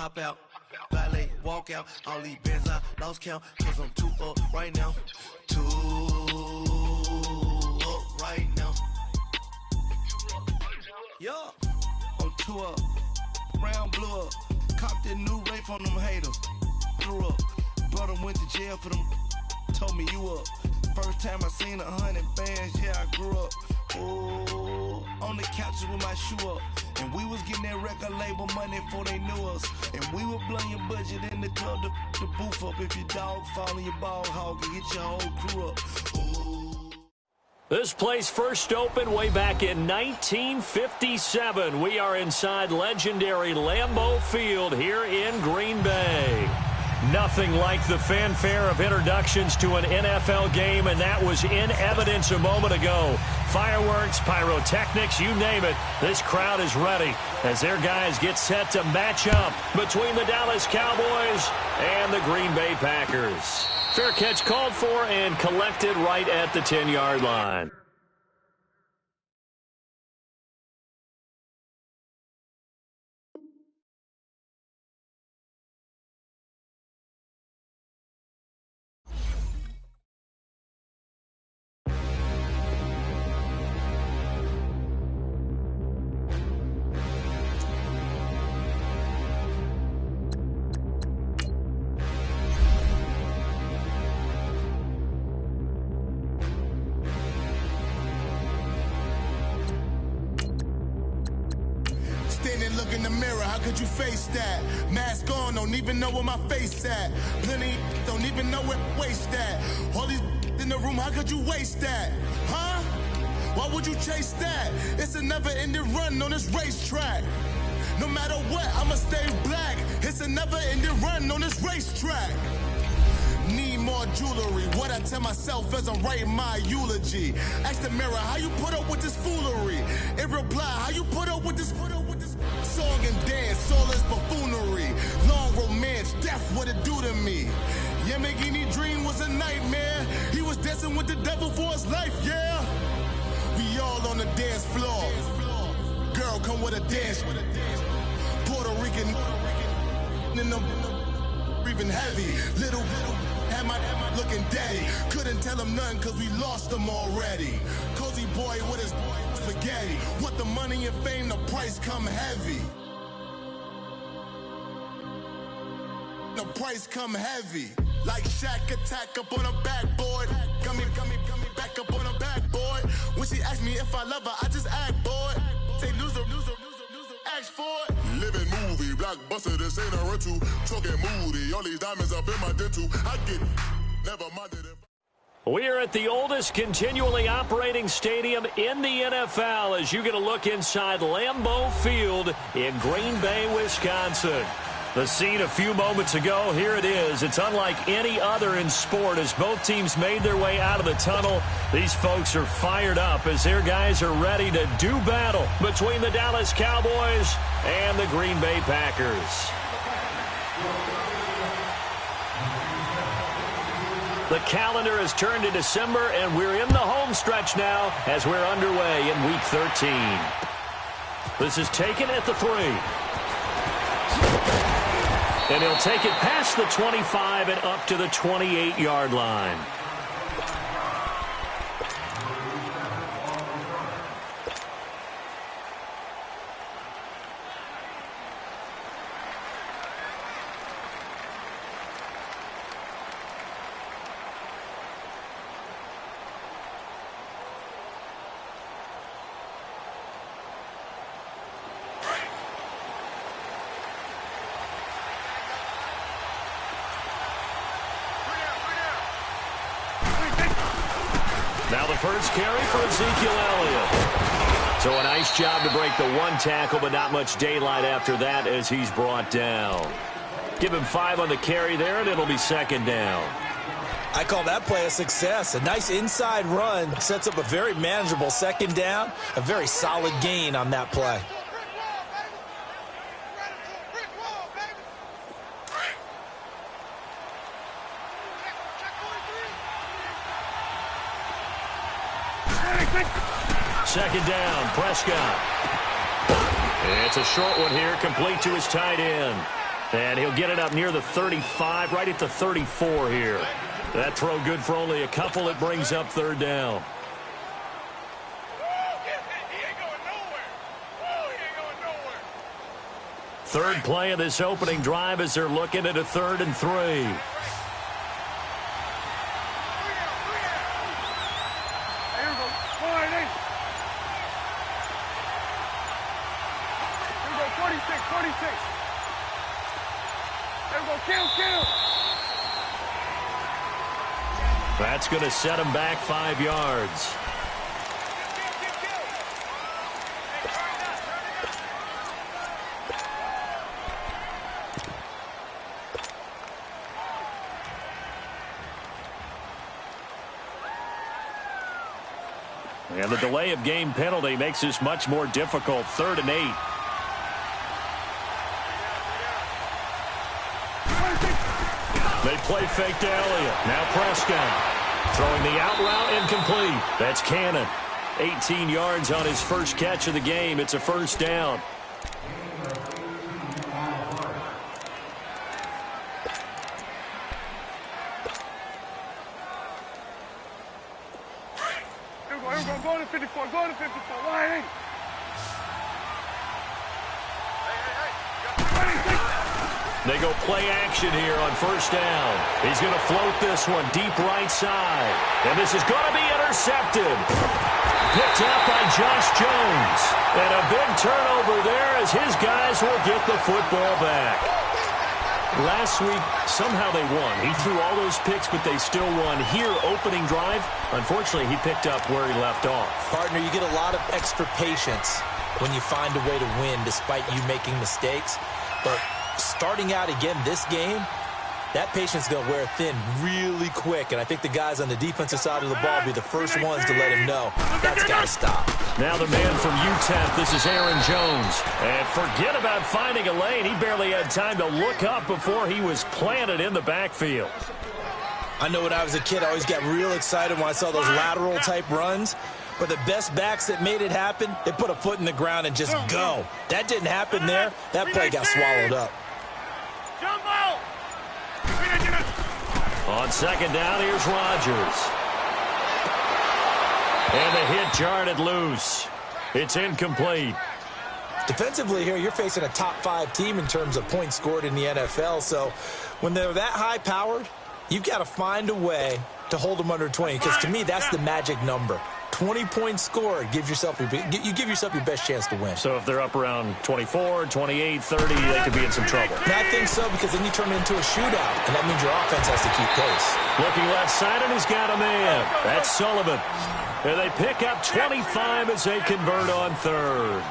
hop out, valet, walk out. All these bands I lost count, cause I'm too up right now. Too up right now. Yeah, I'm too up. Brown blew up. Copped that new rape on them haters. Threw up. Brother went to jail for them. Told me you up. First time I seen 100 bands, yeah, I grew up. Ooh, on the couches with my shoe up. And we was getting that record label money before they knew us. And we were blowing your budget in the club to the booth up. If your dog fall in your ball hog and get your whole crew up. Ooh. This place first opened way back in 1957. We are inside legendary Lambeau Field here in Green Bay. Nothing like the fanfare of introductions to an NFL game, and that was in evidence a moment ago. Fireworks, pyrotechnics, you name it. This crowd is ready as their guys get set to match up between the Dallas Cowboys and the Green Bay Packers. Fair catch called for and collected right at the 10-yard line. Look in the mirror, how could you face that? Mask on, don't even know where my face at. Plenty don't even know where waist at. All these in the room, how could you waste that? Huh? Why would you chase that? It's a never-ending run on this racetrack. No matter what, I'ma stay black. It's a never-ending run on this racetrack. Need more jewelry, what I tell myself as I'm writing my eulogy. Ask the mirror, how you put up with this foolery? In reply, how you put up with this song and dance, all this buffoonery. Long romance, death, what it do to me? Yamagini dream was a nightmare. He was dancing with the devil for his life, yeah. We all on the dance floor. Girl, come with a dance. Puerto Rican in them breathing heavy. Little had my looking daddy. Couldn't tell him nothing cause we lost him already. Cozy boy with his spaghetti. Want the money and fame, the price come heavy. The price come heavy. Like Shaq attack up on a backboard. Got me back up on a backboard. When she asked me if I love her, I just act bored. Say loser, ask for it. Living movie, blockbuster, this ain't a rental. Talking moody, all these diamonds up in my dental. I get never minded if We are at the oldest continually operating stadium in the NFL as you get a look inside Lambeau Field in Green Bay, Wisconsin. The scene a few moments ago, here it is. It's unlike any other in sport as both teams made their way out of the tunnel. These folks are fired up as their guys are ready to do battle between the Dallas Cowboys and the Green Bay Packers. The calendar has turned to December, and we're in the home stretch now as we're underway in Week 13. This is taken at the 3. And he'll take it past the 25 and up to the 28-yard line. Now the first carry for Ezekiel Elliott. So a nice job to break the one tackle, but not much daylight after that as he's brought down. Give him 5 on the carry there, and it'll be second down. I call that play a success. A nice inside run sets up a very manageable second down. A very solid gain on that play. Second down, Prescott. It's a short one here, complete to his tight end. And he'll get it up near the 35, right at the 34 here. That throw good for only a couple. It brings up third down. Third play of this opening drive as they're looking at a 3rd and 3. That's going to set him back 5 yards. And the delay of game penalty makes this much more difficult. 3rd and 8. They play fake to Elliott. Now Prescott. Throwing the out route incomplete. That's Cannon. 18 yards on his first catch of the game. It's a first down. Go to 54. Go to 54. Line 8. They go play action here on first down. He's going to float this one deep right side. And this is going to be intercepted. Picked up by Josh Jones. And a big turnover there as his guys will get the football back. Last week, somehow they won. He threw all those picks, but they still won. Here, opening drive, unfortunately, he picked up where he left off. Partner, you get a lot of extra patience when you find a way to win despite you making mistakes. But starting out again this game, that patience is going to wear thin really quick. And I think the guys on the defensive side of the ball will be the first ones to let him know that's got to stop. Now the man from UTEP, this is Aaron Jones. And forget about finding a lane. He barely had time to look up before he was planted in the backfield. I know when I was a kid, I always got real excited when I saw those lateral type runs. But the best backs that made it happen, they put a foot in the ground and just go. That didn't happen there. That play got swallowed up. On second down, here's Rodgers. And the hit jarred it loose. It's incomplete. Defensively here, you're facing a top 5 team in terms of points scored in the NFL. So when they're that high-powered, you've got to find a way to hold them under 20. Because to me, that's the magic number. 20 points scored, you give yourself your best chance to win. So if they're up around 24, 28, 30, they could be in some trouble. And I think so, because then you turn it into a shootout, and that means your offense has to keep pace. Looking left side, and he's got a man. That's Sullivan. And they pick up 25 as they convert on third.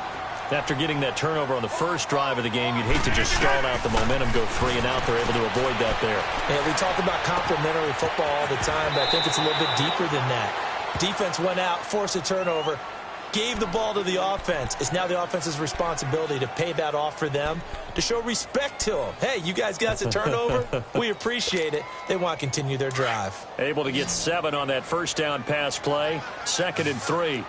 After getting that turnover on the first drive of the game, you'd hate to just stall out the momentum, go 3 and out. They're able to avoid that there. Yeah, we talk about complementary football all the time, but I think it's a little bit deeper than that. Defense went out, forced a turnover, gave the ball to the offense. It's now the offense's responsibility to pay that off for them, to show respect to them. Hey, you guys got a turnover? We appreciate it. They want to continue their drive. Able to get 7 on that first down pass play. 2nd and 3.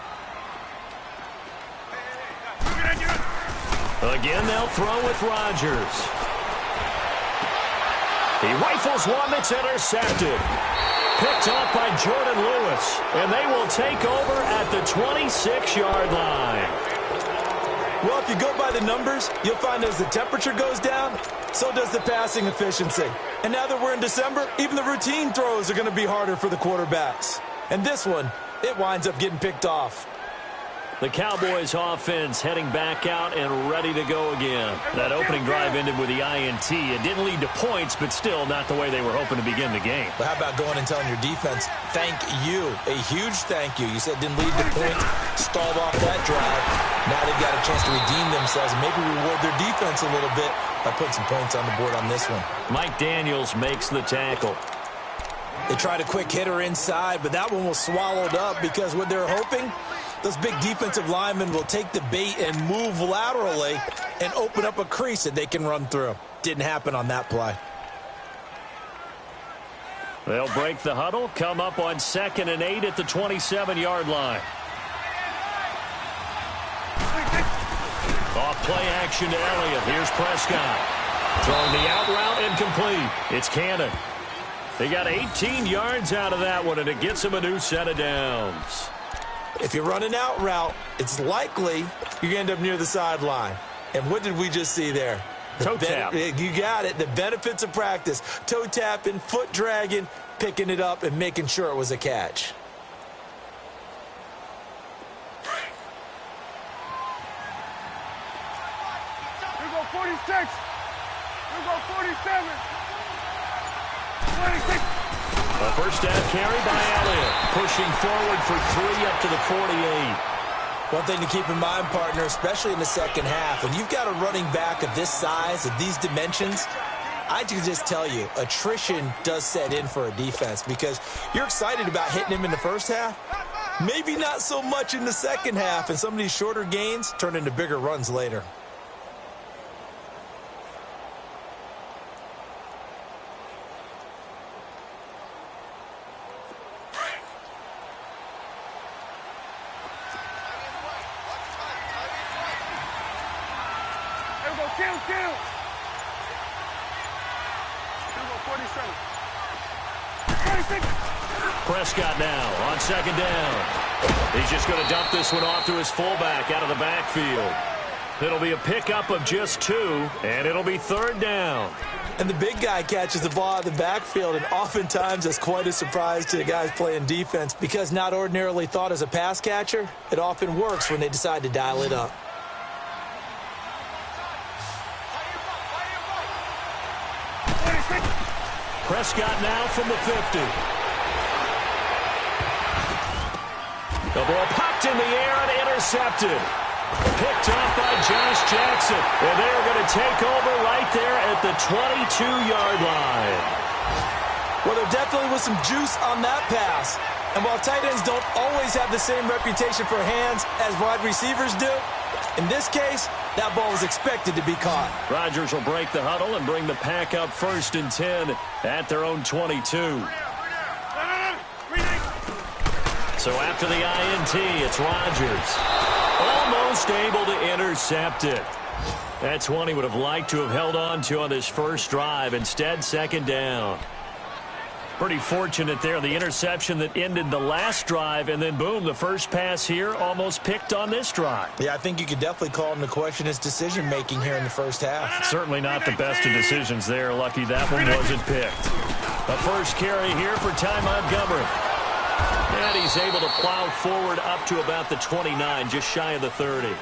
Again, they'll throw with Rodgers. He rifles one that's intercepted. Picked off by Jordan Lewis, and they will take over at the 26-yard line. Well, if you go by the numbers, you'll find as the temperature goes down, so does the passing efficiency. And now that we're in December, even the routine throws are going to be harder for the quarterbacks. And this one, it winds up getting picked off. The Cowboys offense heading back out and ready to go again. That opening drive ended with the INT. It didn't lead to points, but still not the way they were hoping to begin the game. But how about going and telling your defense, thank you, a huge thank you. You said it didn't lead to points, stalled off that drive. Now they've got a chance to redeem themselves and maybe reward their defense a little bit by putting some points on the board on this one. Mike Daniels makes the tackle. They tried a quick hitter inside, but that one was swallowed up because what they're hoping, those big defensive linemen will take the bait and move laterally and open up a crease that they can run through. Didn't happen on that play. They'll break the huddle, come up on 2nd and 8 at the 27-yard line. Off play action to Elliott. Here's Prescott. Throwing the out route incomplete. It's Cannon. They got 18 yards out of that one, and it gets him a new set of downs. If you run an out route, it's likely you end up near the sideline. And what did we just see there? Toe tap. You got it. The benefits of practice. Toe tapping, foot dragging, picking it up, and making sure it was a catch. Here go 46. Here go 47. 26. A first down carry by Elliott. Pushing forward for 3 up to the 48. One thing to keep in mind, partner, especially in the second half, when you've got a running back of this size, of these dimensions, I can just tell you, attrition does set in for a defense because you're excited about hitting him in the first half. Maybe not so much in the second half, and some of these shorter gains turn into bigger runs later. Kill. Here go 47. 26. Prescott now on second down. He's just going to dump this one off to his fullback out of the backfield. It'll be a pickup of just 2, and it'll be third down. And the big guy catches the ball out of the backfield, and oftentimes that's quite a surprise to the guys playing defense because not ordinarily thought as a pass catcher, it often works when they decide to dial it up. Prescott now from the 50. The ball popped in the air and intercepted. Picked off by Josh Jackson. And they're going to take over right there at the 22-yard line. Well, there definitely was some juice on that pass. And while tight ends don't always have the same reputation for hands as wide receivers do, in this case, that ball was expected to be caught. Rodgers will break the huddle and bring the pack up 1st and 10 at their own 22. So after the INT, it's Rodgers. Almost able to intercept it. That's one he would have liked to have held on to on this first drive. Instead, second down. Pretty fortunate there. The interception that ended the last drive, and then, boom, the first pass here almost picked on this drive. Yeah, I think you could definitely call into question his decision-making here in the first half. Certainly not the best of decisions there. Lucky that one wasn't picked. A first carry here for Ty Montgomery. And he's able to plow forward up to about the 29, just shy of the 30.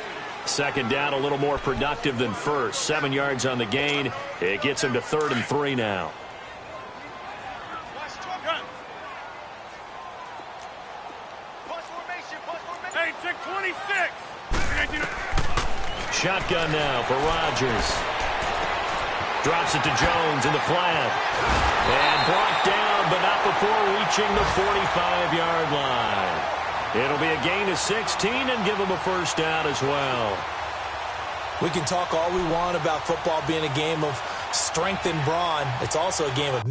Second down, a little more productive than first. 7 yards on the gain. It gets him to 3rd and 3 now. Hey, check 26. Shotgun now for Rodgers. Drops it to Jones in the flat. And brought down, but not before reaching the 45-yard line. It'll be a gain of 16 and give him a first down as well. We can talk all we want about football being a game of strength and brawn. It's also a game of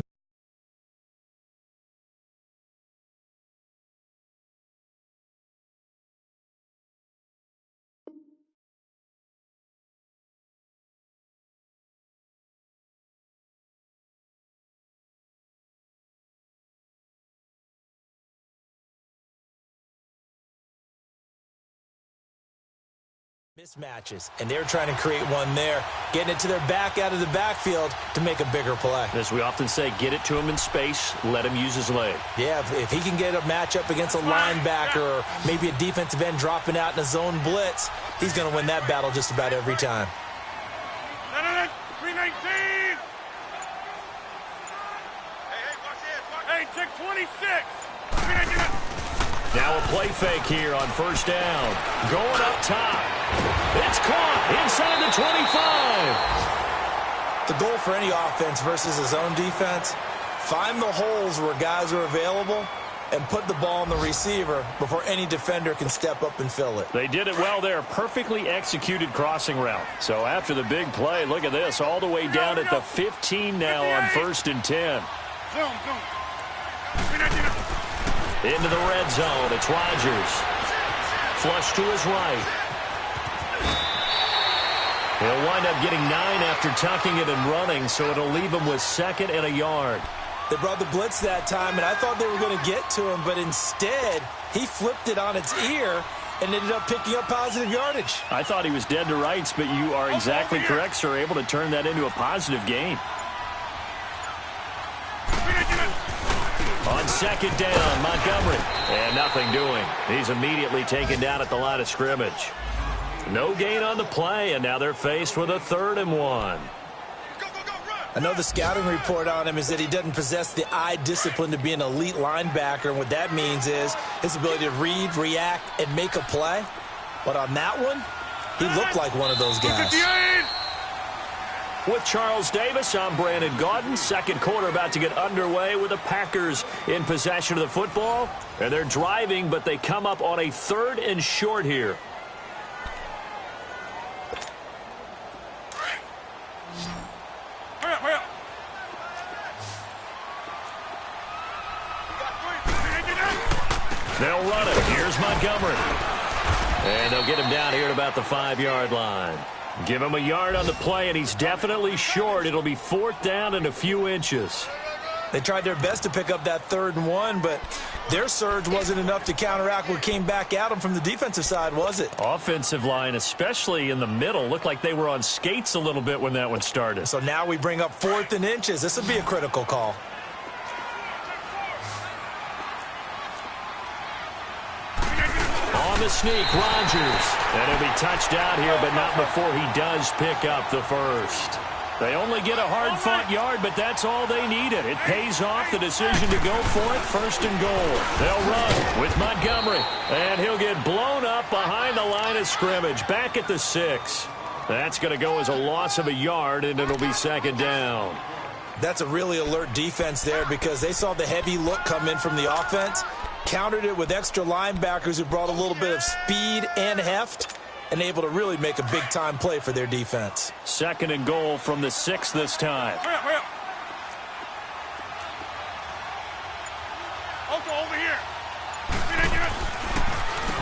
mismatches, and they're trying to create one there, getting it to their back out of the backfield to make a bigger play. As we often say, get it to him in space, let him use his leg. Yeah, if he can get a matchup against a linebacker or maybe a defensive end dropping out in a zone blitz, he's going to win that battle just about every time. 319. Hey, check 26. 319. Now a play fake here on first down. Going up top. It's caught inside the 25. The goal for any offense versus his own defense, find the holes where guys are available and put the ball on the receiver before any defender can step up and fill it. They did it well there. Perfectly executed crossing route. So after the big play, look at this. All the way down at the 15 now on 1st and 10. Into the red zone. It's Rodgers. Flush to his right. He'll wind up getting 9 after tucking it and running, so it'll leave him with 2nd and a yard. They brought the blitz that time, and I thought they were going to get to him, but instead he flipped it on its ear and ended up picking up positive yardage. I thought he was dead to rights, but you are exactly correct, sir, able to turn that into a positive gain. On 2nd down, Montgomery. And nothing doing. He's immediately taken down at the line of scrimmage. No gain on the play, and now they're faced with a 3rd and 1. I know the scouting report on him is that he doesn't possess the eye discipline to be an elite linebacker, and what that means is his ability to read, react, and make a play. But on that one, he looked like one of those guys. With Charles Davis, I'm Brandon Gaudin. 2nd quarter about to get underway with the Packers in possession of the football. And they're driving, but they come up on a 3rd and short here. They'll run it. Here's Montgomery. And they'll get him down here at about the 5-yard line. Give him a yard on the play, and he's definitely short. It'll be 4th down and a few inches. They tried their best to pick up that 3rd and 1, but their surge wasn't enough to counteract what came back at them from the defensive side, was it? Offensive line, especially in the middle, looked like they were on skates a little bit when that one started. So now we bring up 4th and inches. This would be a critical call. On the sneak, Rodgers. And he'll be touched out here, but not before he does pick up the 1st. They only get a hard-fought yard, but that's all they needed. It pays off the decision to go for it, 1st and goal. They'll run with Montgomery, and he'll get blown up behind the line of scrimmage, back at the 6. That's going to go as a loss of a yard, and it'll be 2nd down. That's a really alert defense there because they saw the heavy look come in from the offense, countered it with extra linebackers who brought a little bit of speed and heft, and able to really make a big-time play for their defense. 2nd and goal from the 6 this time. Over here.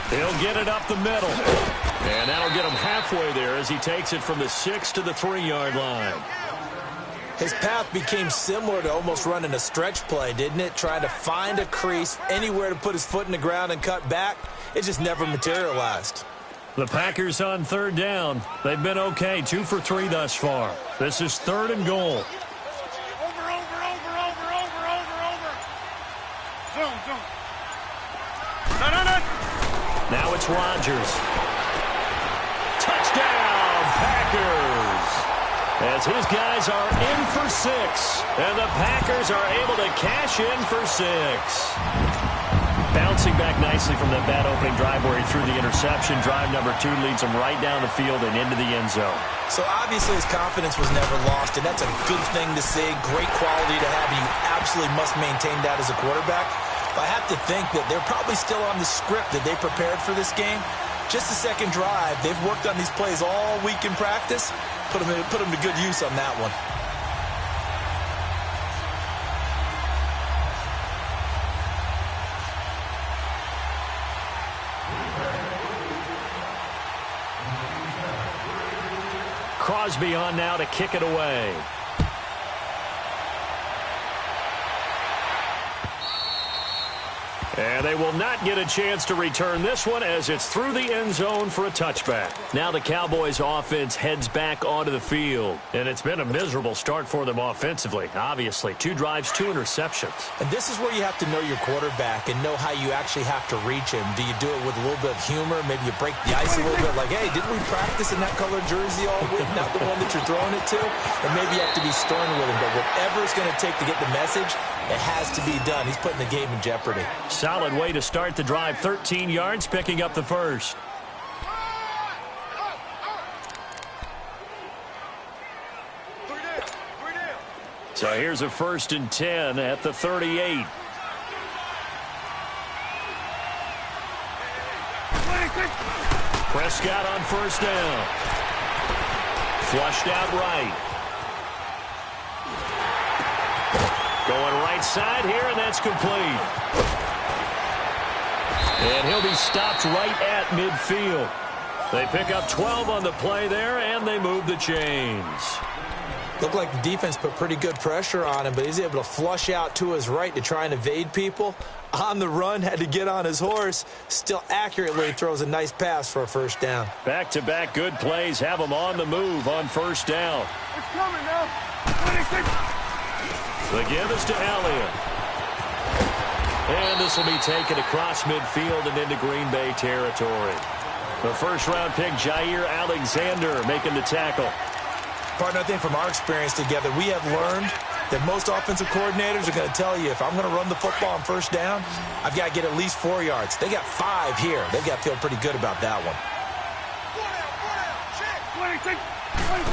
He'll get it up the middle. And that'll get him halfway there as he takes it from the 6 to the 3-yard line. His path became similar to almost running a stretch play, didn't it? Trying to find a crease, anywhere to put his foot in the ground and cut back. It just never materialized. The Packers on 3rd down. They've been okay, 2 for 3 thus far. This is 3rd and goal. Over. Zone. No. Now it's Rodgers. Touchdown, Packers! As his guys are in for 6, and the Packers are able to cash in for 6. Bouncing back nicely from that bad opening drive where he threw the interception. Drive number 2 leads him right down the field and into the end zone. So obviously his confidence was never lost, and that's a good thing to see. Great quality to have, and you absolutely must maintain that as a quarterback. But I have to think that they're probably still on the script that they prepared for this game. Just the 2nd drive. They've worked on these plays all week in practice. Put them to good use on that one. Crosby on now to kick it away. And they will not get a chance to return this one as it's through the end zone for a touchback. Now the Cowboys offense heads back onto the field. And it's been a miserable start for them offensively, obviously. 2 drives, 2 interceptions. And this is where you have to know your quarterback and know how you actually have to reach him. Do you do it with a little bit of humor? Maybe you break the ice a little bit like, hey, didn't we practice in that colored jersey all week? Not the one that you're throwing it to? And maybe you have to be stern with him. But whatever it's going to take to get the message, it has to be done. He's putting the game in jeopardy. Solid way to start the drive. 13 yards, picking up the 1st. So here's a 1st and 10 at the 38. Prescott on 1st down. Flushed out right. Going right side here, and that's complete. And he'll be stopped right at midfield. They pick up 12 on the play there, and they move the chains. Looked like the defense put pretty good pressure on him, but he's able to flush out to his right to try and evade people. On the run, had to get on his horse. Still accurately throws a nice pass for a first down. Back-to-back good plays have them on the move on first down. It's coming now. 26. The give is to Elliott. And this will be taken across midfield and into Green Bay territory. The first-round pick, Jair Alexander, making the tackle. Partner, I think from our experience together, we have learned that most offensive coordinators are going to tell you, if I'm going to run the football on first down, I've got to get at least 4 yards. They got 5 here. They've got to feel pretty good about that one.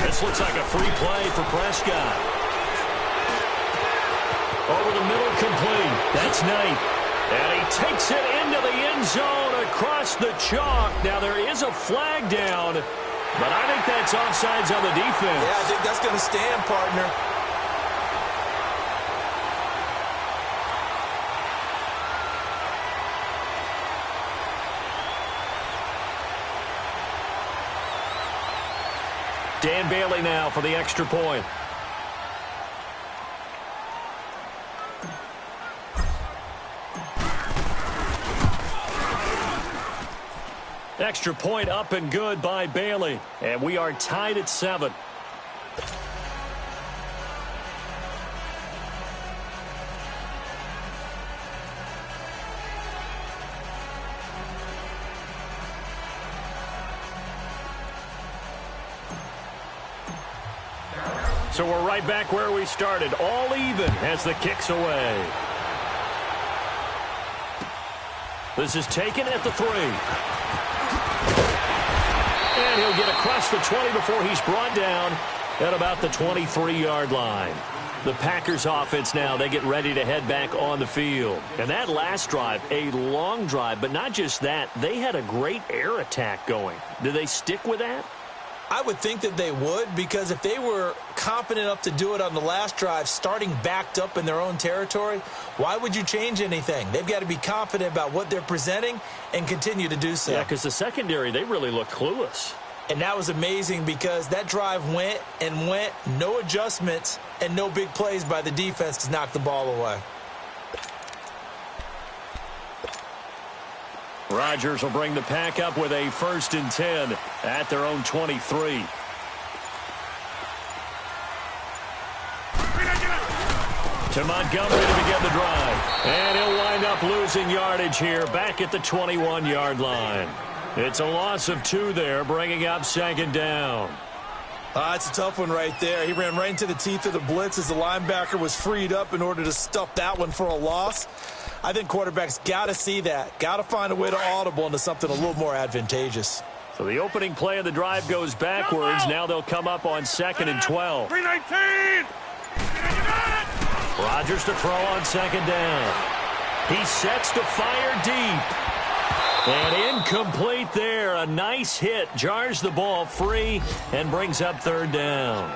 This looks like a free play for Prescott. Over the middle, complete. That's Knight. And he takes it into the end zone across the chalk. Now, there is a flag down, but I think that's offsides on the defense. Yeah, I think that's going to stand, partner. Dan Bailey now for the extra point. Extra point up and good by Bailey. And we are tied at 7. So we're right back where we started. All even as the kick's away. This is taken at the 3. And he'll get across the 20 before he's brought down at about the 23-yard line. The Packers offense now, they get ready to head back on the field. And that last drive, a long drive, but not just that. They had a great air attack going. Do they stick with that? I would think that they would, because if they were confident enough to do it on the last drive, starting backed up in their own territory, why would you change anything? They've got to be confident about what they're presenting and continue to do so. Yeah, because the secondary, they really look clueless. And that was amazing because that drive went and went, no adjustments, and no big plays by the defense to knock the ball away. Rodgers will bring the Pack up with a 1st and 10 at their own 23. To Montgomery to begin the drive. And he'll wind up losing yardage here back at the 21-yard line. It's a loss of 2 there, bringing up 2nd down. It's a tough one right there. He ran right into the teeth of the blitz as the linebacker was freed up in order to stuff that one for a loss. I think quarterbacks got to see that. Got to find a way to audible into something a little more advantageous. So the opening play of the drive goes backwards. Now they'll come up on 2nd and 12. 319. Rodgers to throw on 2nd down. He sets to fire deep. And incomplete there. A nice hit. Jars the ball free and brings up 3rd down.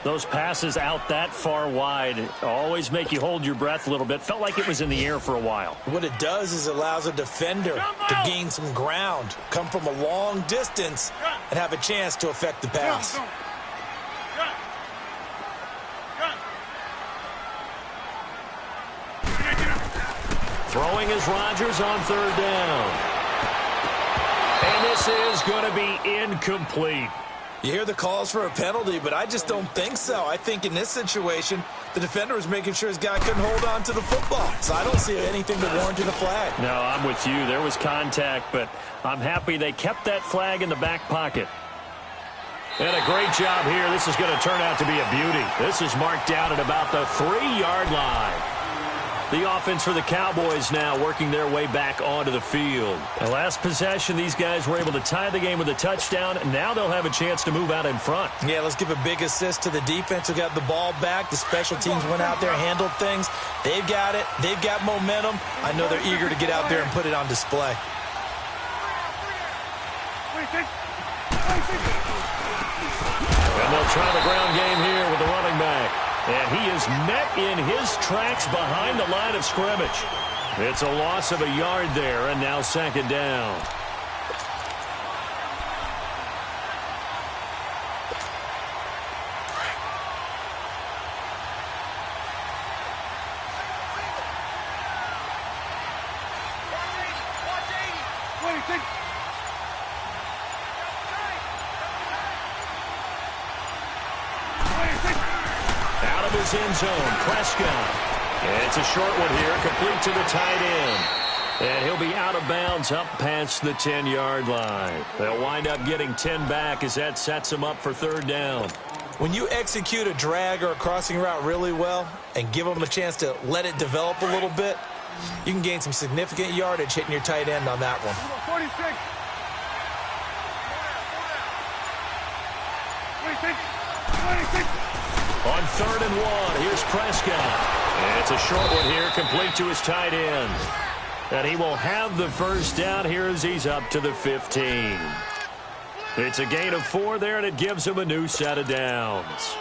Those passes out that far wide always make you hold your breath a little bit. Felt like it was in the air for a while. What it does is it allows a defender to gain some ground, come from a long distance, and have a chance to affect the pass. Throwing is Rodgers on 3rd down. And this is going to be incomplete. You hear the calls for a penalty, but I just don't think so. I think in this situation, the defender was making sure his guy couldn't hold on to the football. So I don't see anything that warranted a flag. No, I'm with you. There was contact, but I'm happy they kept that flag in the back pocket. And a great job here. This is going to turn out to be a beauty. This is marked out at about the 3-yard line. The offense for the Cowboys now working their way back onto the field. The last possession, these guys were able to tie the game with a touchdown. Now they'll have a chance to move out in front. Yeah, let's give a big assist to the defense who got the ball back. The special teams went out there, handled things. They've got it. They've got momentum. I know they're eager to get out there and put it on display. And they'll try the ground game here with the running back. And he is met in his tracks behind the line of scrimmage. It's a loss of a yard there, and now 2nd down. his end zone. Prescott. And it's a short one here, complete to the tight end. And he'll be out of bounds up past the 10-yard line. They'll wind up getting 10 back as that sets them up for third down. When you execute a drag or a crossing route really well and give them a chance to let it develop a little bit, you can gain some significant yardage hitting your tight end on that one. 46. 26. On 3rd and 1, here's Prescott. And it's a short one here, complete to his tight end. And he will have the first down here as he's up to the 15. It's a gain of 4 there, and it gives him a new set of downs.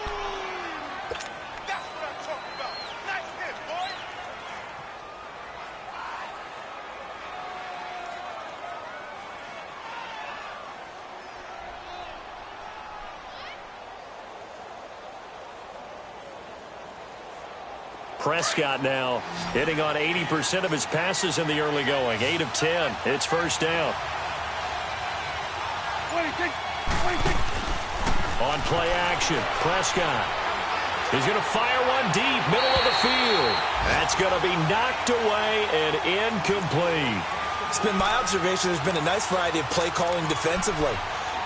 Prescott now hitting on 80% of his passes in the early going. 8 of 10. It's first down. 26. On play action, Prescott. He's going to fire one deep, middle of the field. That's going to be knocked away and incomplete. It's been my observation there's been a nice variety of play calling defensively.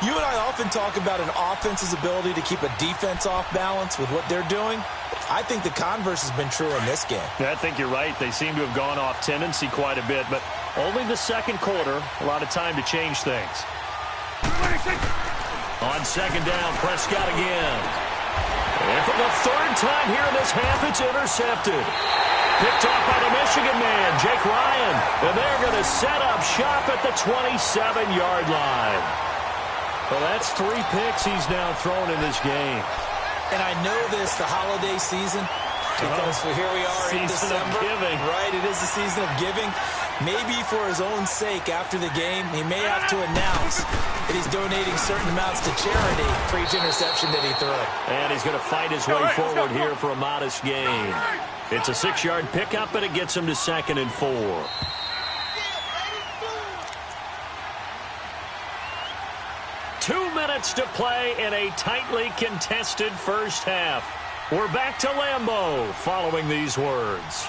You and I often talk about an offense's ability to keep a defense off balance with what they're doing. I think the converse has been true in this game. I think you're right. They seem to have gone off tendency quite a bit, but only the second quarter, a lot of time to change things. 26. On second down, Prescott again. And for the third time here in this half, it's intercepted. Picked off by the Michigan man, Jake Ryan. And they're going to set up shop at the 27-yard line. Well, that's 3 picks he's now thrown in this game. And I know this, the holiday season, because here we are in December. Giving. Right, it is the season of giving. Maybe for his own sake after the game, he may have to announce that he's donating certain amounts to charity for each interception that he threw. And he's going to fight his way forward here for a modest gain. It's a 6-yard pickup, and it gets him to 2nd and 4. To play in a tightly contested first half. We're back to Lambeau following these words.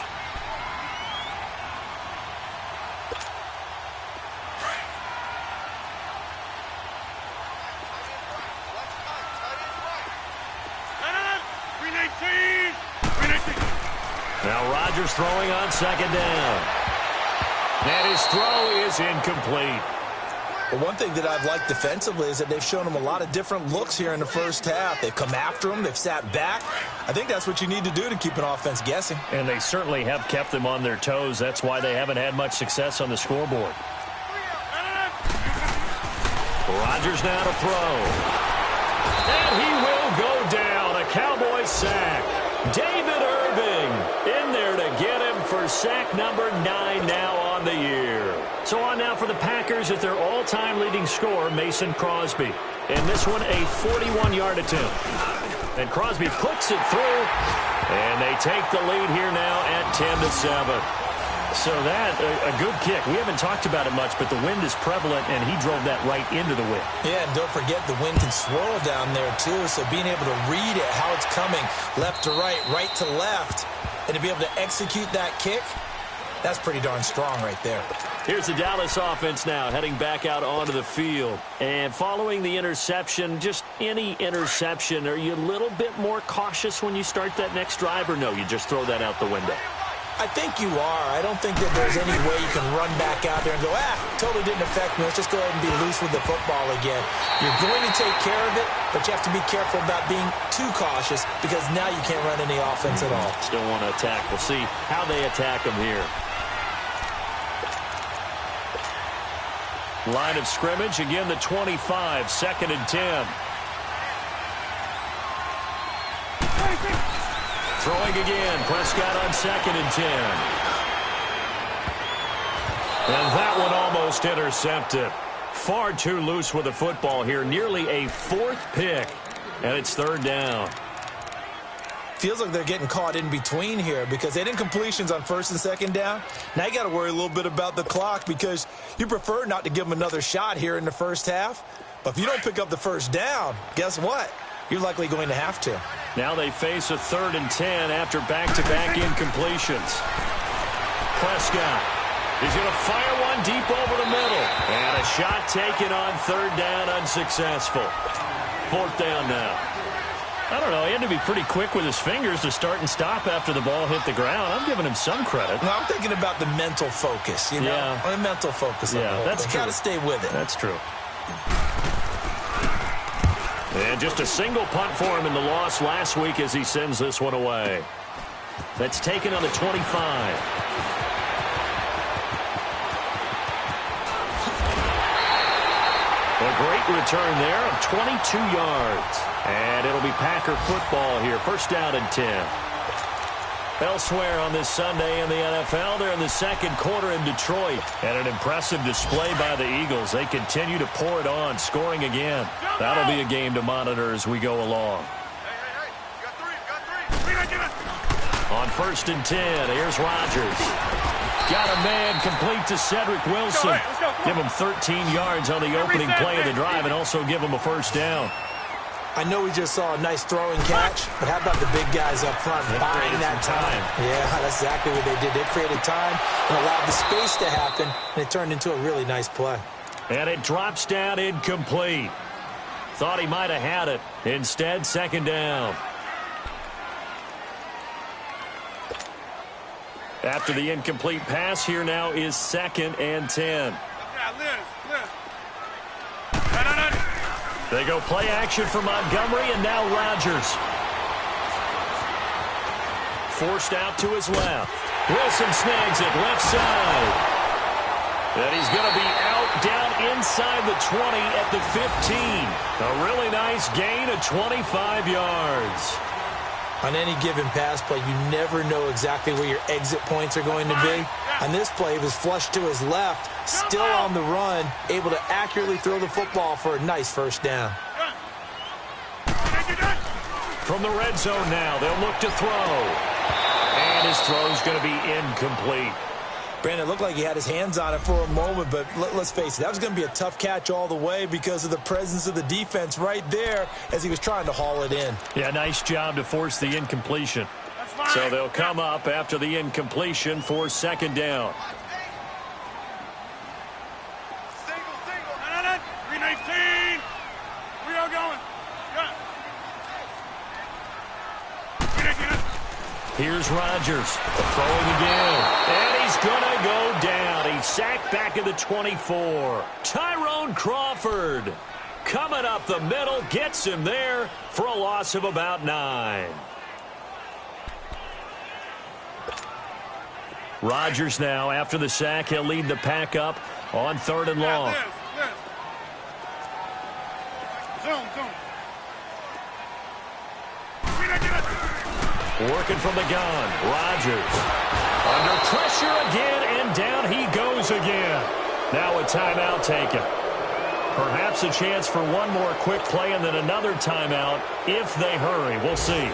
Now Rodgers throwing on second down. And his throw is incomplete. Well, one thing that I've liked defensively is that they've shown him a lot of different looks here in the first half. They've come after him. They've sat back. I think that's what you need to do to keep an offense guessing. And they certainly have kept them on their toes. That's why they haven't had much success on the scoreboard. Rodgers now to throw. And he will go down. A Cowboys sack. David Irving in there to get him for sack number 9 now on the year. So on now for the Packers at their all-time leading scorer, Mason Crosby. And this one, a 41-yard attempt. And Crosby puts it through. And they take the lead here now at 10-7. So that, a good kick. We haven't talked about it much, but the wind is prevalent, and he drove that right into the wind. Yeah, and don't forget the wind can swirl down there, too. So being able to read it, how it's coming, left to right to left, and to be able to execute that kick, that's pretty darn strong right there. Here's the Dallas offense now heading back out onto the field. And following the interception, just any interception, are you a little bit more cautious when you start that next drive, or no, you just throw that out the window? I think you are. I don't think that there's any way you can run back out there and go, totally didn't affect me. Let's just go ahead and be loose with the football again. You're going to take care of it, but you have to be careful about being too cautious because now you can't run any offense at all. Still want to attack. We'll see how they attack them here. Line of scrimmage, again the 25, 2nd and 10. Throwing again, Prescott on 2nd and 10. And that one almost intercepted. Far too loose with the football here, nearly a 4th pick, and it's 3rd down. Feels like they're getting caught in between here because they didn't completions on 1st and 2nd down. Now you got to worry a little bit about the clock because you prefer not to give them another shot here in the first half. But if you don't pick up the first down, guess what? You're likely going to have to. Now they face a 3rd and 10 after back-to-back incompletions. Prescott is going to fire one deep over the middle. And a shot taken on 3rd down, unsuccessful. 4th down now. I don't know. He had to be pretty quick with his fingers to start and stop after the ball hit the ground. I'm giving him some credit. No, I'm thinking about the mental focus, you know? Yeah. The mental focus. Yeah, that's true. Got to stay with it. That's true. And just a single punt for him in the loss last week as he sends this one away. That's taken on the 25. A great return there of 22 yards. And it'll be Packer football here. 1st down and 10. Elsewhere on this Sunday in the NFL, they're in the 2nd quarter in Detroit. And an impressive display by the Eagles. They continue to pour it on, scoring again. That'll be a game to monitor as we go along. Hey, you got three. On 1st and 10, here's Rodgers. Got a man complete to Cedric Wilson. Let's go. Give him 13 yards on the opening play of the drive and also give him a 1st down. I know we just saw a nice throwing catch, but how about the big guys up front buying that time? Yeah, that's exactly what they did. They created time and allowed the space to happen, and it turned into a really nice play. And it drops down incomplete. Thought he might have had it. Instead, 2nd down. After the incomplete pass, here now is 2nd and 10. Liz. They go play action for Montgomery, and now Rodgers. Forced out to his left. Wilson snags it left side. And he's going to be out down inside the 20 at the 15. A really nice gain of 25 yards. On any given pass play, you never know exactly where your exit points are going to be. On this play, he was flushed to his left, still on the run, able to accurately throw the football for a nice 1st down. From the red zone now, they'll look to throw. And his throw's going to be incomplete. Brandon, it looked like he had his hands on it for a moment, but let's face it, that was going to be a tough catch all the way because of the presence of the defense right there as he was trying to haul it in. Yeah, nice job to force the incompletion. So they'll come up after the incompletion for 2nd down. Single. 319. We are going. Here's Rodgers throwing again. And he's going to go down. He's sacked back at the 24. Tyrone Crawford coming up the middle, gets him there for a loss of about 9. Rodgers now, after the sack, he'll lead the pack up on 3rd and long. Zone. Working from the gun, Rodgers. Under pressure again, and down he goes again. Now a timeout taken. Perhaps a chance for one more quick play and then another timeout if they hurry. We'll see.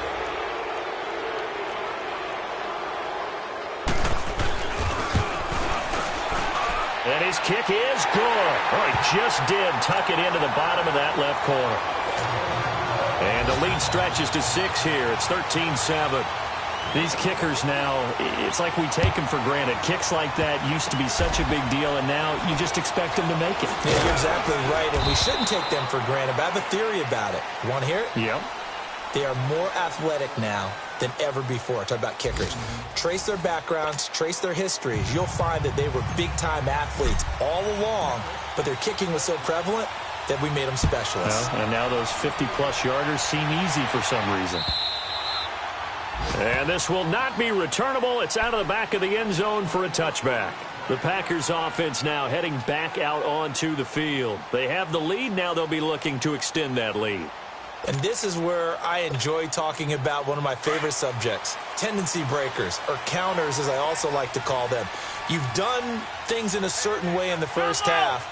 And his kick is good. Oh, he just did tuck it into the bottom of that left corner. And the lead stretches to 6 here. It's 13-7. These kickers now, it's like we take them for granted. Kicks like that used to be such a big deal, and now you just expect them to make it. Yeah, you're exactly right, and we shouldn't take them for granted. But I have a theory about it. You want to hear it? Yep. They are more athletic now than ever before. Talk about kickers. Trace their backgrounds, trace their histories. You'll find that they were big-time athletes all along, but their kicking was so prevalent that we made them specialists. Well, and now those 50-plus yarders seem easy for some reason. And this will not be returnable. It's out of the back of the end zone for a touchback. The Packers offense now heading back out onto the field. They have the lead. Now they'll be looking to extend that lead. And this is where I enjoy talking about one of my favorite subjects, tendency breakers, or counters as I also like to call them. You've done things in a certain way in the first half,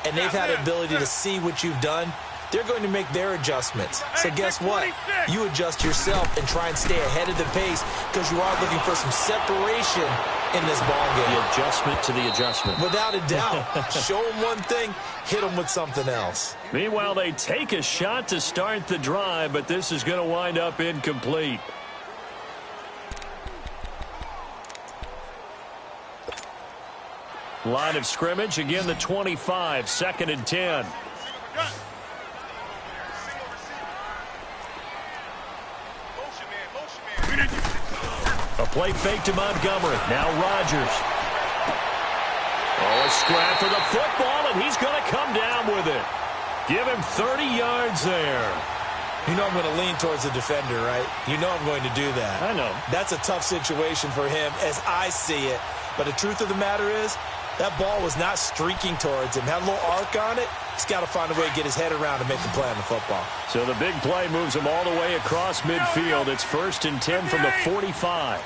and they've had the ability to see what you've done. They're going to make their adjustments. So guess what? You adjust yourself and try and stay ahead of the pace because you are looking for some separation in this ball game. The adjustment to the adjustment. Without a doubt. Show them one thing, hit them with something else. Meanwhile, they take a shot to start the drive, but this is going to wind up incomplete. Line of scrimmage, again the 25, 2nd and 10. A play fake to Montgomery. Now Rodgers. Oh, a scrap for the football, and he's going to come down with it. Give him 30 yards there. You know I'm going to lean towards the defender, right? You know I'm going to do that. I know. That's a tough situation for him as I see it. But the truth of the matter is, that ball was not streaking towards him. Had a little arc on it. He's got to find a way to get his head around and make the play on the football. So the big play moves him all the way across midfield. It's 1st and 10 from the 45.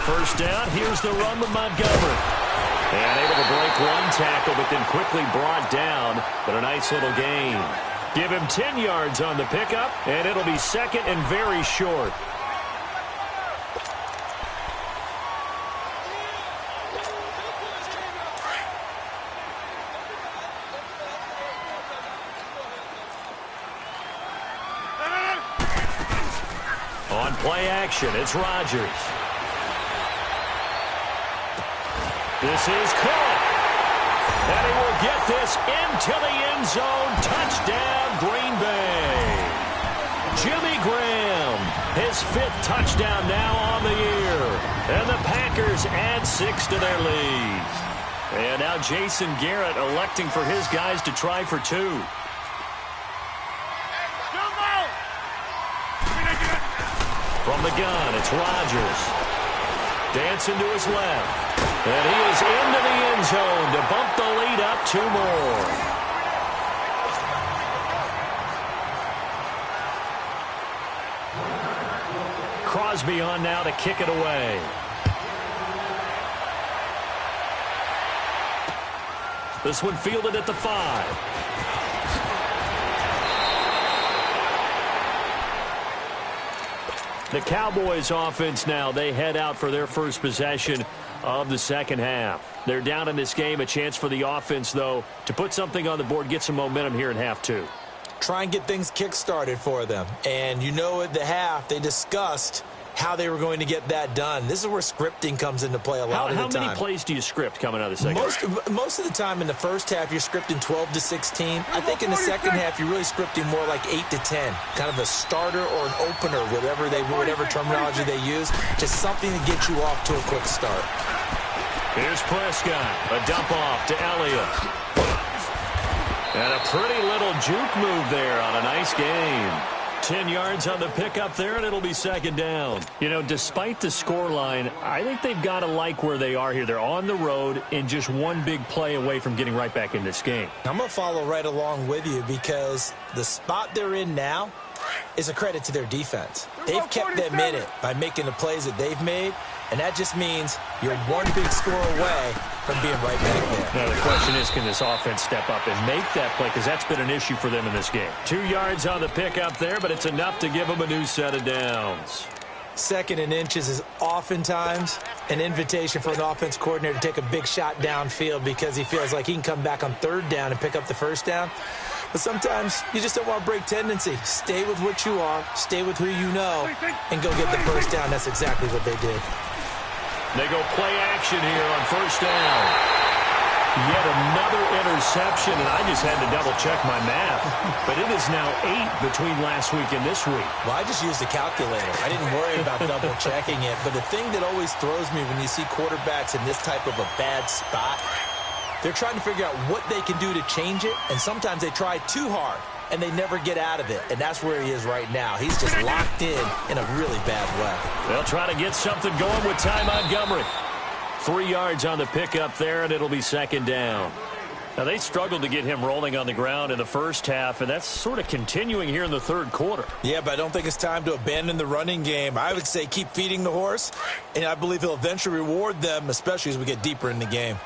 First down, here's the run with Montgomery. And able to break one tackle, but then quickly brought down. But a nice little gain. Give him 10 yards on the pickup, and it'll be 2nd and very short. On play action, it's Rodgers. This is caught. And he will get this into the end zone. Touchdown, Green Bay. Jimmy Graham, his 5th touchdown now on the year. And the Packers add 6 to their lead. And now Jason Garrett electing for his guys to try for 2. From the gun, it's Rodgers. Dancing to his left. And he is into the end zone to bump the lead up 2 more. Crosby on now to kick it away. This one fielded at the 5. The Cowboys offense now, they head out for their first possession of the second half. They're down in this game. A chance for the offense, though, to put something on the board, get some momentum here in half 2. Try and get things kick-started for them. And you know at the half, they discussed how they were going to get that done. This is where scripting comes into play a lot of the time. How many plays do you script coming out of the second half? Most of the time in the first half, you're scripting 12 to 16. I think in the second half, you're really scripting more like 8 to 10. Kind of a starter or an opener, whatever terminology they use. Just something to get you off to a quick start. Here's Prescott. A dump off to Elliott. And a pretty little juke move there on a nice game. 10 yards on the pickup there, and it'll be 2nd down. You know, despite the scoreline, I think they've got to like where they are here. They're on the road and just one big play away from getting right back in this game. I'm going to follow right along with you because the spot they're in now is a credit to their defense. They've kept them in it by making the plays that they've made, and that just means you're one big score away from being right back there. Now the question is, can this offense step up and make that play? Because that's been an issue for them in this game. 2 yards on the pickup there, but it's enough to give them a new set of downs. 2nd and inches is oftentimes an invitation for an offense coordinator to take a big shot downfield because he feels like he can come back on 3rd down and pick up the 1st down. But sometimes you just don't want to break tendency. Stay with what you are, stay with who you know, and go get the 1st down. That's exactly what they did. They go play action here on 1st down. Yet another interception, and I just had to double-check my math. But it is now 8 between last week and this week. Well, I just used a calculator. I didn't worry about double-checking it. But the thing that always throws me when you see quarterbacks in this type of a bad spot, they're trying to figure out what they can do to change it, and sometimes they try too hard, and they never get out of it. And that's where he is right now. He's just locked in a really bad way. They'll try to get something going with Ty Montgomery. 3 yards on the pickup there, and it'll be 2nd down. Now, they struggled to get him rolling on the ground in the first half, and that's sort of continuing here in the 3rd quarter. Yeah, but I don't think it's time to abandon the running game. I would say keep feeding the horse, and I believe he'll eventually reward them, especially as we get deeper in the game.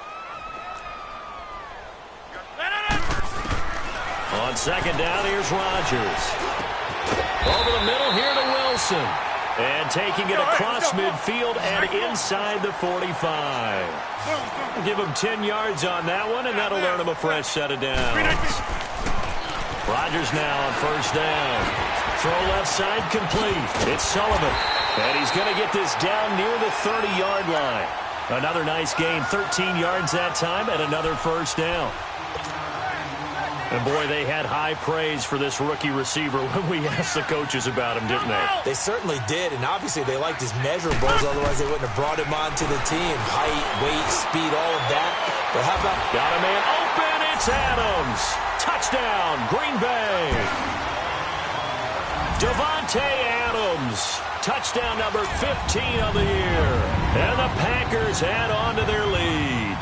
On 2nd down, here's Rodgers. Over the middle here to Wilson. And taking it across midfield and inside the 45. Give him 10 yards on that one, and that'll earn him a fresh set of downs. Rodgers now on first down. Throw left side complete. It's Sullivan. And he's going to get this down near the 30-yard line. Another nice gain, 13 yards that time, and another first down. And, boy, they had high praise for this rookie receiver when we asked the coaches about him, didn't they? They certainly did, and obviously they liked his measurables. Otherwise, they wouldn't have brought him onto the team. Height, weight, speed, all of that. But how about... Got a man open. It's Adams. Touchdown, Green Bay. Devontae Adams. Touchdown number 15 of the year. And the Packers add on to their lead.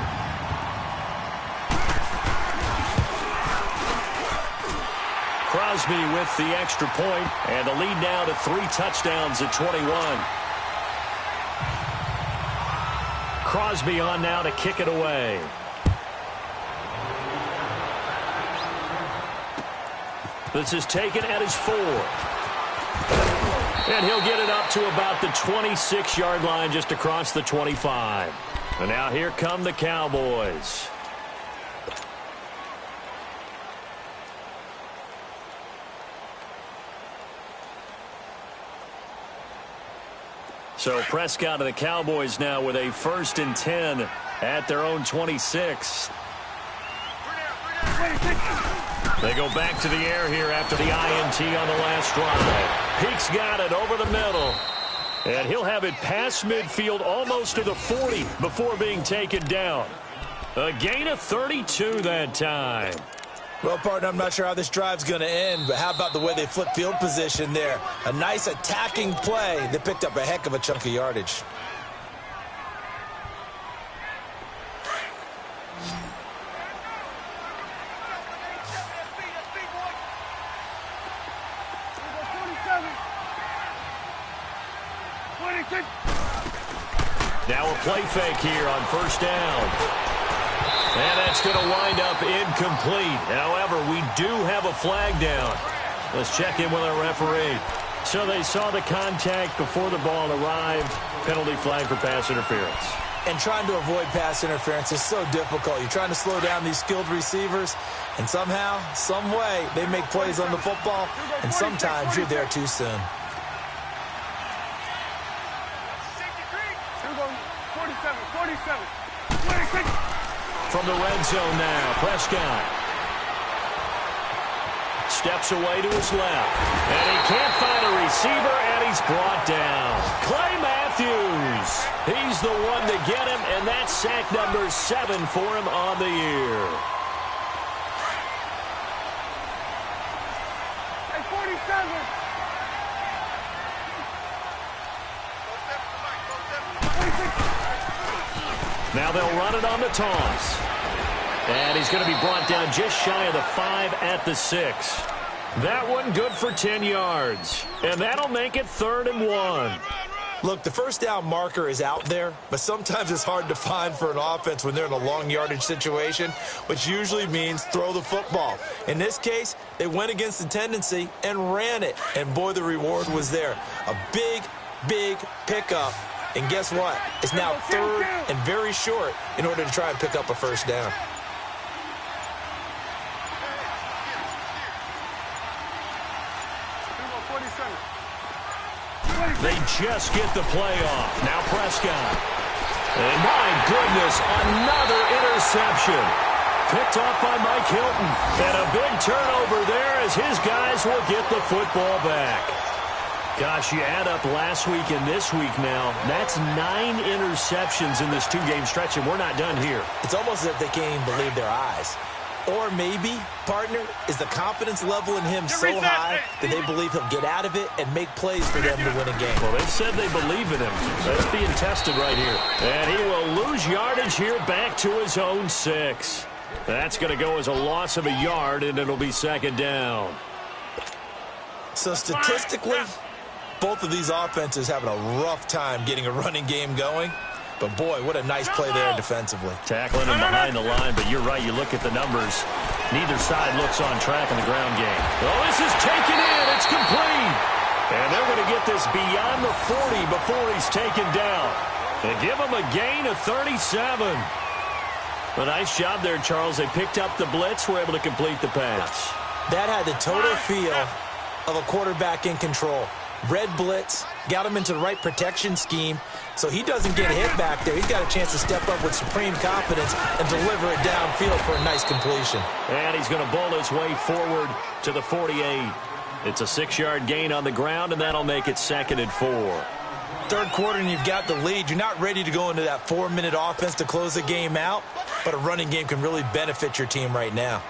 Crosby with the extra point, and the lead now to 3 touchdowns at 21. Crosby on now to kick it away. This is taken at his 4. And he'll get it up to about the 26-yard line, just across the 25. And now here come the Cowboys. So Prescott and the Cowboys now with a 1st and 10 at their own 26. They go back to the air here after the INT on the last drive. Peake's got it over the middle. And he'll have it past midfield almost to the 40 before being taken down. A gain of 32 that time. Well, partner, I'm not sure how this drive's going to end, but how about the way they flip field position there? A nice attacking play that picked up a heck of a chunk of yardage. Now a play fake here on first down. And that's going to wind up incomplete. However, we do have a flag down. Let's check in with our referee. So they saw the contact before the ball arrived. Penalty flag for pass interference. And trying to avoid pass interference is so difficult. You're trying to slow down these skilled receivers, and somehow, some way, they make plays on the football, and sometimes you're there too soon. From the red zone now, Prescott steps away to his left. And he can't find a receiver, and he's brought down. Clay Matthews. He's the one to get him, and that's sack number 7 for him on the year. Hey, 47. Now they'll run it on the toss. And he's going to be brought down just shy of the 5 at the 6. That one good for 10 yards. And that'll make it 3rd and 1. Look, the first down marker is out there, but sometimes it's hard to find for an offense when they're in a long yardage situation, which usually means throw the football. In this case, they went against the tendency and ran it. And boy, the reward was there. A big, big pickup. And guess what? It's now 3rd and very short in order to try and pick up a first down. They just get the play off. Now Prescott. And my goodness, another interception. Picked off by Mike Hilton. And a big turnover there as his guys will get the football back. Gosh, you add up last week and this week now, that's 9 interceptions in this 2-game stretch, and we're not done here. It's almost as if they can't even believe their eyes. Or maybe, partner, is the confidence level in him so high that they believe he'll get out of it and make plays for them to win a game. Well, they've said they believe in him. That's being tested right here. And he will lose yardage here back to his own 6. That's going to go as a loss of a yard, and it'll be 2nd down. So statistically, both of these offenses having a rough time getting a running game going. But, boy, what a nice play there defensively. Tackling him behind the line, but you're right. You look at the numbers. Neither side looks on track in the ground game. Well, this is taken in. It's complete. And they're going to get this beyond the 40 before he's taken down. They give him a gain of 37. A nice job there, Charles. They picked up the blitz, were able to complete the pass. That had the total feel of a quarterback in control. Red blitz, got him into the right protection scheme, so he doesn't get hit back there. He's got a chance to step up with supreme confidence and deliver it downfield for a nice completion. And he's going to bowl his way forward to the 48. It's a 6-yard gain on the ground, and that'll make it 2nd and 4. Third quarter, and you've got the lead. You're not ready to go into that 4-minute offense to close the game out, but a running game can really benefit your team right now.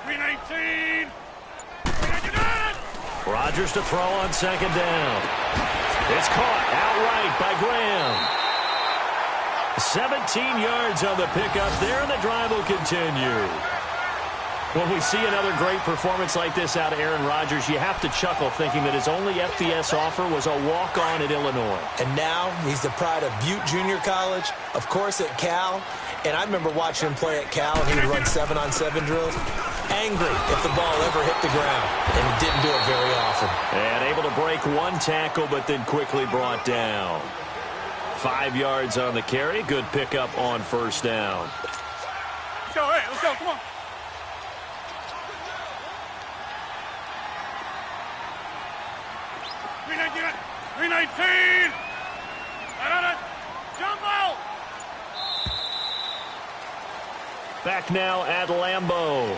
319. Rodgers to throw on 2nd down. It's caught outright by Graham. 17 yards on the pickup there, and the drive will continue. When we see another great performance like this out of Aaron Rodgers, you have to chuckle thinking that his only FBS offer was a walk-on at Illinois. And now he's the pride of Butte Junior College, of course at Cal. And I remember watching him play at Cal, and he would run 7-on-7 drills. Angry if the ball ever hit the ground, and he didn't do it very often. And able to break one tackle, but then quickly brought down. 5 yards on the carry. Good pickup on 1st down. Let's go, hey, let's go, come on. 319. Jumbo. Back now at Lambeau.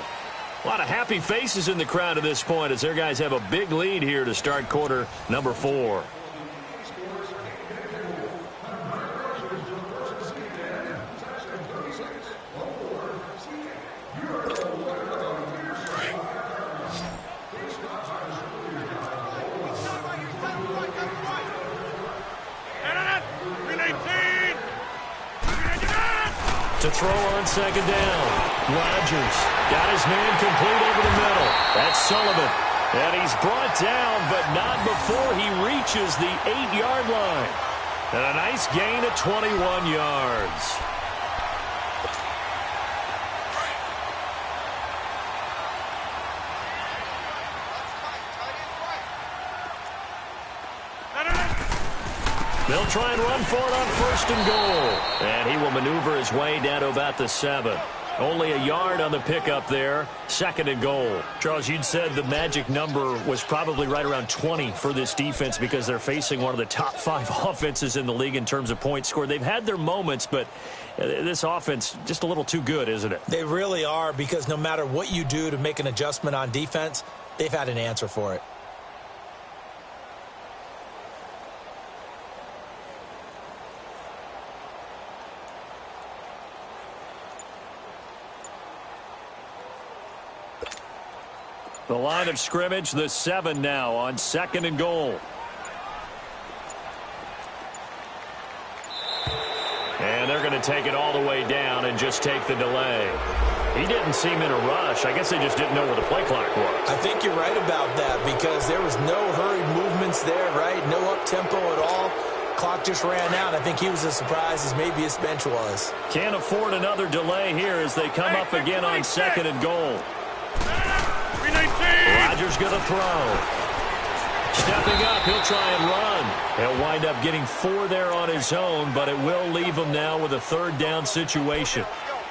A lot of happy faces in the crowd at this point as their guys have a big lead here to start quarter number 4. To throw on 2nd down. Rodgers got his man complete over the middle. That's Sullivan. And he's brought down, but not before he reaches the 8-yard line. And a nice gain of 21 yards. They'll try and run for it on 1st and goal. And he will maneuver his way down to about the 7. Only a yard on the pickup there. 2nd and goal. Charles, you'd said the magic number was probably right around 20 for this defense because they're facing one of the top 5 offenses in the league in terms of points scored. They've had their moments, but this offense just a little too good, isn't it? They really are, because no matter what you do to make an adjustment on defense, they've had an answer for it. The line of scrimmage, the 7 now on 2nd and goal. And they're going to take it all the way down and just take the delay. He didn't seem in a rush. I guess they just didn't know where the play clock was. I think you're right about that, because there was no hurried movements there, right? No up-tempo at all. Clock just ran out. I think he was as surprised as maybe his bench was. Can't afford another delay here as they come up again on 2nd and goal. Rodgers going to throw. Stepping up, he'll try and run. He'll wind up getting 4 there on his own, but it will leave him now with a 3rd down situation.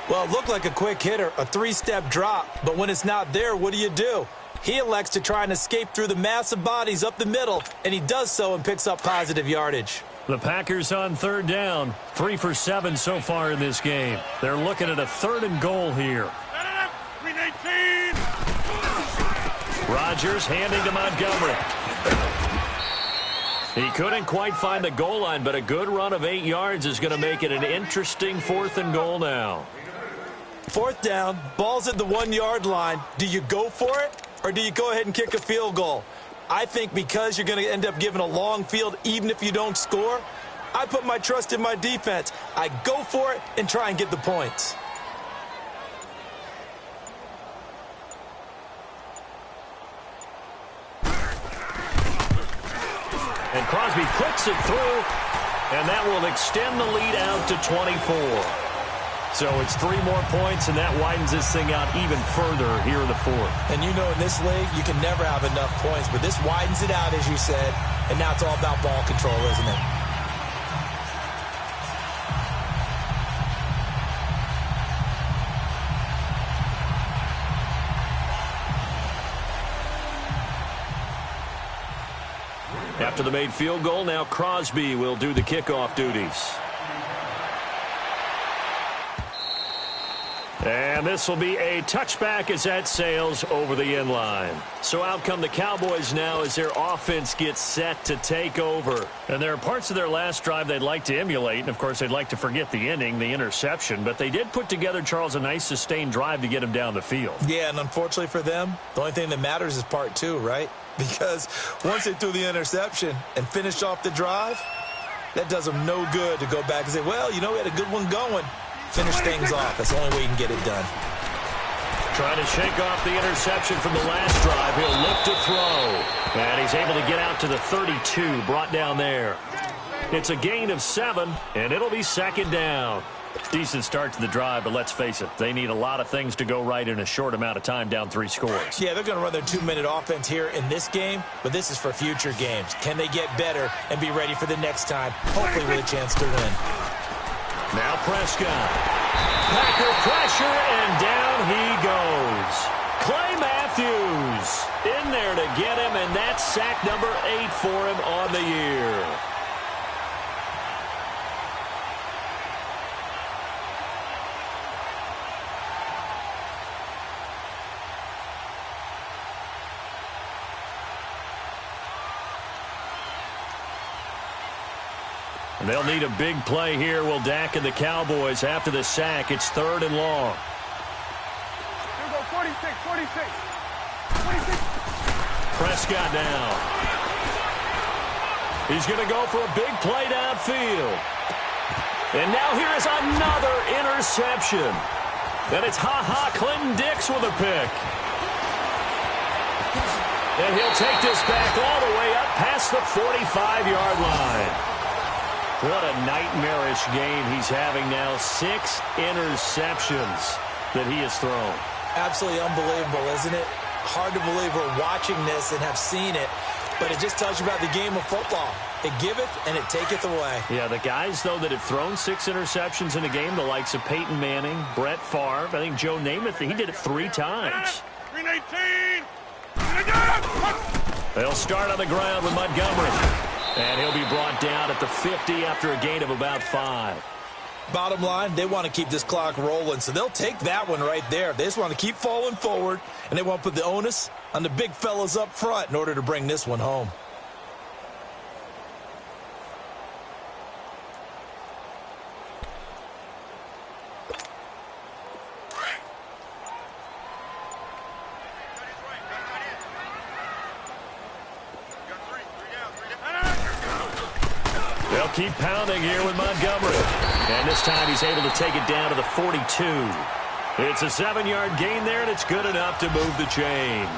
Well, it looked like a quick hitter, a 3-step drop, but when it's not there, what do? He elects to try and escape through the massive bodies up the middle, and he does so and picks up positive yardage. The Packers on 3rd down, 3 for 7 so far in this game. They're looking at a 3rd and goal here. Rodgers handing to Montgomery. He couldn't quite find the goal line, but a good run of 8 yards is going to make it an interesting 4th and goal now. 4th down, ball's at the 1-yard line. Do you go for it, or do you go ahead and kick a field goal? I think because you're going to end up giving a long field even if you don't score, I put my trust in my defense. I go for it and try and get the points. And Crosby puts it through, and that will extend the lead out to 24. So it's 3 more points, and that widens this thing out even further here in the fourth. And you know in this league, you can never have enough points, but this widens it out, as you said, and now it's all about ball control, isn't it? After the made field goal, now Crosby will do the kickoff duties. And this will be a touchback as that sails over the end line. So out come the Cowboys now as their offense gets set to take over. And there are parts of their last drive they'd like to emulate. And, of course, they'd like to forget the ending, the interception. But they did put together, Charles, a nice sustained drive to get them down the field. Yeah, and unfortunately for them, the only thing that matters is part 2, right? Because once they threw the interception and finished off the drive, that does them no good to go back and say, well, you know, we had a good one going. Finish things off. That's the only way you can get it done. Trying to shake off the interception from the last drive. He'll look to throw. And he's able to get out to the 32, brought down there. It's a gain of 7, and it'll be second down. Decent start to the drive, but let's face it, they need a lot of things to go right in a short amount of time, down 3 scores. Yeah, they're going to run their 2-minute offense here in this game, but this is for future games. Can they get better and be ready for the next time, hopefully with a chance to win? Now Prescott. Packer pressure, and down he goes. Clay Matthews in there to get him, and that's sack number 8 for him on the year. And they'll need a big play here. Will Dak and the Cowboys after the sack. It's 3rd and long. Here we go, 46. Prescott now. He's going to go for a big play downfield. And now here is another interception. And it's Clinton Dix with a pick. And he'll take this back all the way up past the 45-yard line. What a nightmarish game he's having now. 6 interceptions that he has thrown. Absolutely unbelievable, isn't it? Hard to believe we're watching this and have seen it, but it just tells you about the game of football. It giveth and it taketh away. Yeah, the guys, though, that have thrown 6 interceptions in a game, the likes of Peyton Manning, Brett Favre, I think Joe Namath, he did it 3 times. 319. They'll start on the ground with Montgomery. And he'll be brought down at the 50 after a gain of about 5. Bottom line, they want to keep this clock rolling, so they'll take that one right there. They just want to keep falling forward, and they want to put the onus on the big fellas up front in order to bring this one home. They'll keep pounding here with Montgomery. And this time he's able to take it down to the 42. It's a 7-yard gain there, and it's good enough to move the chains.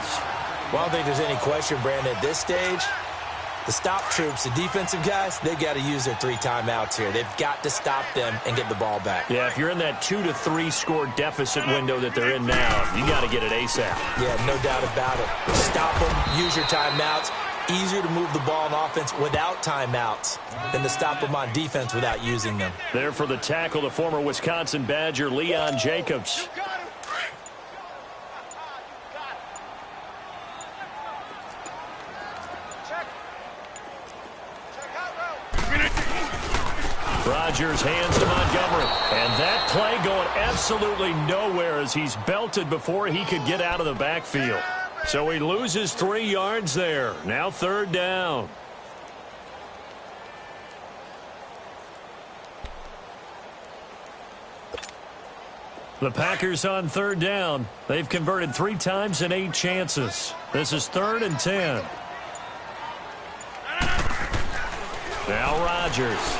Well, I don't think there's any question, Brandon, at this stage, the stop troops, the defensive guys, they got to use their 3 timeouts here. They've got to stop them and get the ball back. Yeah, if you're in that 2 to 3 score deficit window that they're in now, you got to get it ASAP. Yeah, no doubt about it. Stop them, use your timeouts. Easier to move the ball on offense without timeouts than to stop them on defense without using them. There for the tackle, the former Wisconsin Badger, Leon Jacobs. Rodgers hands to Montgomery. And that play going absolutely nowhere as he's belted before he could get out of the backfield. So he loses 3 yards there. Now 3rd down. The Packers on 3rd down. They've converted 3 times in 8 chances. This is 3rd and 10. Now Rodgers.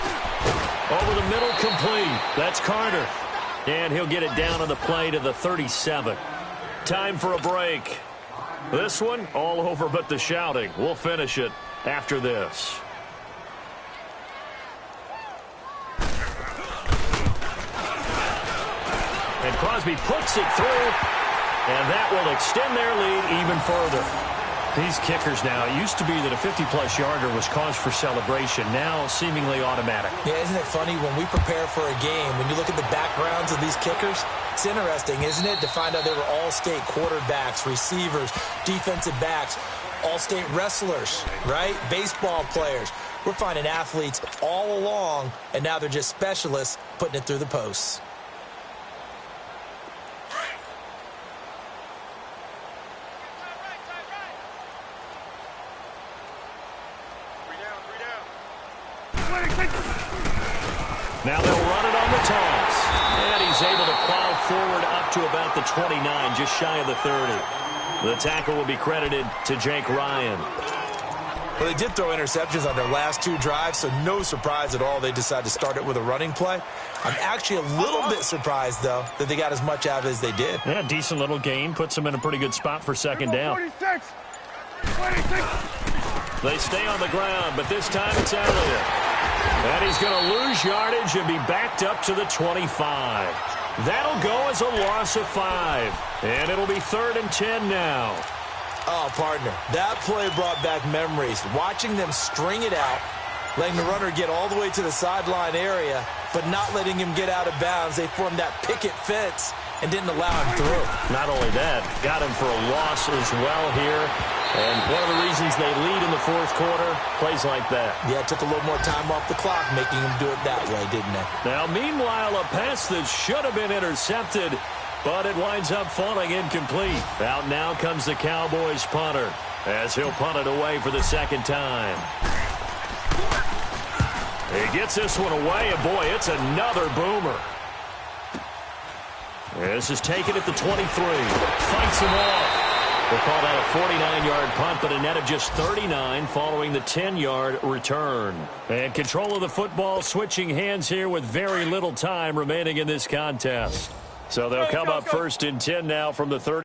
Over the middle, complete. That's Carter. And he'll get it down on the play to the 37. Time for a break. This one, all over but the shouting. We'll finish it after this. Crosby puts it through, and that will extend their lead even further. These kickers now, it used to be that a 50-plus yarder was cause for celebration. Now seemingly automatic. Yeah, isn't it funny when we prepare for a game, when you look at the backgrounds of these kickers, it's interesting, isn't it, to find out they were all-state quarterbacks, receivers, defensive backs, all-state wrestlers, right? Baseball players. We're finding athletes all along, and now they're just specialists putting it through the posts. Now they'll run it on the toss. And he's able to plow forward up to about the 29, just shy of the 30. The tackle will be credited to Jake Ryan. Well, they did throw interceptions on their last two drives, so no surprise at all they decided to start it with a running play. I'm actually a little bit surprised, though, that they got as much out of it as they did. Yeah, decent little gain. Puts them in a pretty good spot for second down. 26. They stay on the ground, but this time it's Elliott. And he's going to lose yardage and be backed up to the 25. That'll go as a loss of 5. And it'll be 3rd and 10 now. Oh, partner, that play brought back memories. Watching them string it out, letting the runner get all the way to the sideline area, but not letting him get out of bounds. They formed that picket fence and didn't allow him through. Not only that, got him for a loss as well here. And one of the reasons they lead in the 4th quarter, plays like that. Yeah, it took a little more time off the clock, making him do it that way, didn't it? Now, meanwhile, a pass that should have been intercepted, but it winds up falling incomplete. Out now comes the Cowboys punter, as he'll punt it away for the 2nd time. He gets this one away, and boy, it's another boomer. This is taken at the 23. Fights him off. We'll call that a 49-yard punt, but a net of just 39 following the 10-yard return. And control of the football switching hands here with very little time remaining in this contest. So they'll come up 1st and 10 now from the 30.